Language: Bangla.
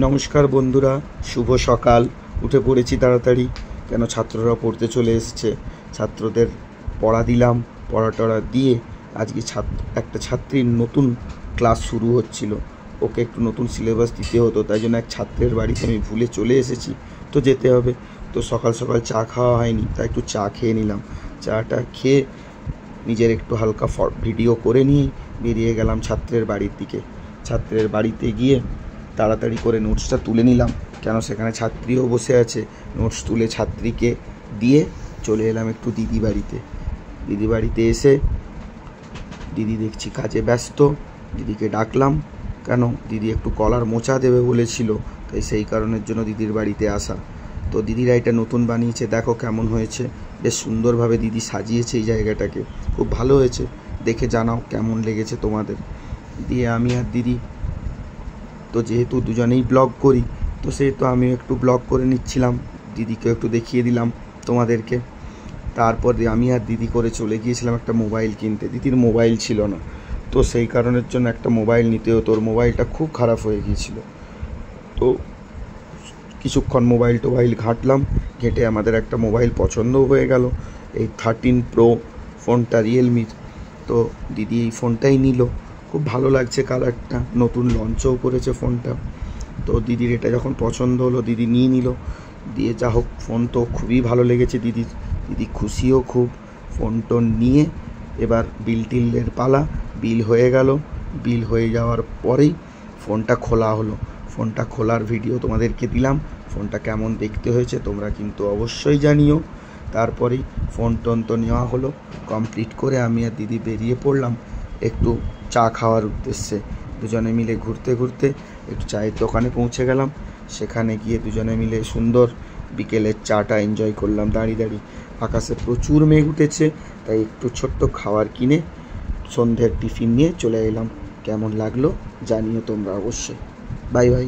নমস্কার বন্ধুরা, শুভ সকাল। উঠে পড়েছি তাড়াতাড়ি, কেন ছাত্ররা পড়তে চলে এসছে। ছাত্রদের পড়া দিলাম, পড়া টড়া দিয়ে আজকে একটা ছাত্রীর নতুন ক্লাস শুরু হচ্ছিল, ওকে একটু নতুন সিলেবাস দিতে হতো, তাই জন্য এক ছাত্রের বাড়িতে আমি ভুলে চলে এসেছি, তো যেতে হবে। তো সকাল সকাল চা খাওয়া হয়নি, তাই একটু চা খেয়ে নিলাম। চাটা খেয়ে নিজের একটু হালকা ভিডিও করে নিয়ে বেরিয়ে গেলাম ছাত্রের বাড়ির দিকে। ছাত্রের বাড়িতে গিয়ে তাড়াতাড়ি করে নোটসটা তুলে নিলাম, কেন সেখানে ছাত্রীও বসে আছে। নোটস তুলে ছাত্রীকে দিয়ে চলে এলাম একটু দিদি বাড়িতে। দিদি বাড়িতে এসে দিদি দেখছি কাজে ব্যস্ত, দিদিকে ডাকলাম। কেন, দিদি একটু কলার মোচা দেবে বলেছিল, তাই সেই কারণের জন্য দিদির বাড়িতে আসা। তো দিদিরা এটা নতুন বানিয়েছে, দেখো কেমন হয়েছে। বেশ সুন্দরভাবে দিদি সাজিয়েছে এই জায়গাটাকে, খুব ভালো হয়েছে। দেখে জানাও কেমন লেগেছে তোমাদের। দিয়ে আমি আর দিদি তো যেহেতু দুজনেই ব্লগ করি, তো সেহেতু আমিও একটু ব্লগ করে নিচ্ছিলাম, দিদিকে একটু দেখিয়ে দিলাম তোমাদেরকে। তারপর আমি আর দিদি করে চলে গিয়েছিলাম একটা মোবাইল কিনতে। দিদির মোবাইল ছিল না, তো সেই কারণের জন্য একটা মোবাইল নিতে হতো। ওর মোবাইলটা খুব খারাপ হয়ে গিয়েছিল। তো কিছুক্ষণ মোবাইল ঘাঁটলাম, ঘেঁটে আমাদের একটা মোবাইল পছন্দ হয়ে গেল, এই 13 Pro ফোনটা, রিয়েলমির। তো দিদি এই ফোনটাই নিল, খুব ভালো লাগছে কালারটা, নতুন লঞ্চও করেছে ফোনটা। তো দিদির এটা যখন পছন্দ হলো, দিদি নিয়ে নিল। দিয়ে যা হোক, ফোন তো খুবই ভালো লেগেছে দিদির, দিদি খুশিও খুব। ফোন টোন নিয়ে এবার বিলের পালা। বিল হয়ে গেল, বিল হয়ে যাওয়ার পরেই ফোনটা খোলা হলো। ফোনটা খোলার ভিডিও তোমাদেরকে দিলাম। ফোনটা কেমন দেখতে হয়েছে তোমরা কিন্তু অবশ্যই জানিও। তারপরেই ফোন টোন তো নেওয়া হলো, কমপ্লিট করে আমি আর দিদি বেরিয়ে পড়লাম একটু চা খাওয়ার উদ্দেশ্যে। দুজনে মিলে ঘুরতে ঘুরতে একটু চায়ের দোকানে পৌঁছে গেলাম। সেখানে গিয়ে দুজনে মিলে সুন্দর বিকেলের চাটা এনজয় করলাম দাঁড়িয়ে দাঁড়িয়ে। আকাশে প্রচুর মেঘ উঠেছে, তাই একটু ছোট্ট খাবার কিনে সন্ধ্যের টিফিন নিয়ে চলে এলাম। কেমন লাগলো জানিও তোমরা অবশ্যই। Bye bye.